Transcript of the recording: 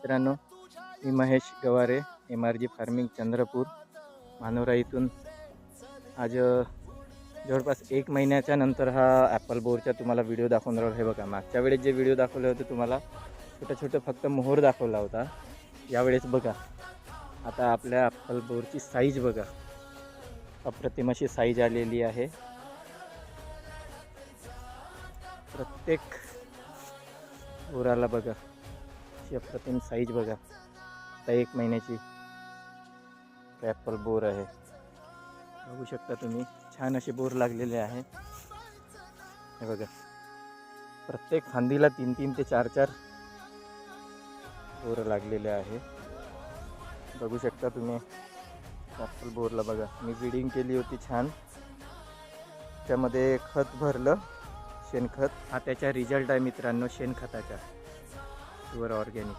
मित्रांनो, मी Mahesh Gaware, MRG farming Chandrapur Manora इथून आज जवळपास 1 महिन्याच्या नंतर हा ॲपल बोरचा तुम्हाला व्हिडिओ दाखवून राहिलो. हे बघा, मागच्या वेळेस जे व्हिडिओ दाखवले होते तुम्हाला छोटं फक्त मोहर दाखवला होता. यावेळेस बघा आता आपल्या ॲपल बोरची साईज बघा, अप्रतिम अशी साईज आलेली आहे. प्रत्येक बोराला बघा अशी अप्रतिम साईज बघा. आता 1 महिन्याची ॲपल बोर आहे. बघू शकता तुम्ही, छान असे बोर लागलेले आहे. हे बघा, प्रत्येक फांदीला 3 ते 4 बोर लागलेले आहे. बघू शकता तुम्ही ॲपल बोरला बघा. मी ब्रीडिंग केली होती छान, त्यामध्ये खत भरलं, शेणखत. हा त्याचा रिझल्ट आहे मित्रांनो, शेणखताचा प्युअर ऑर्गॅनिक.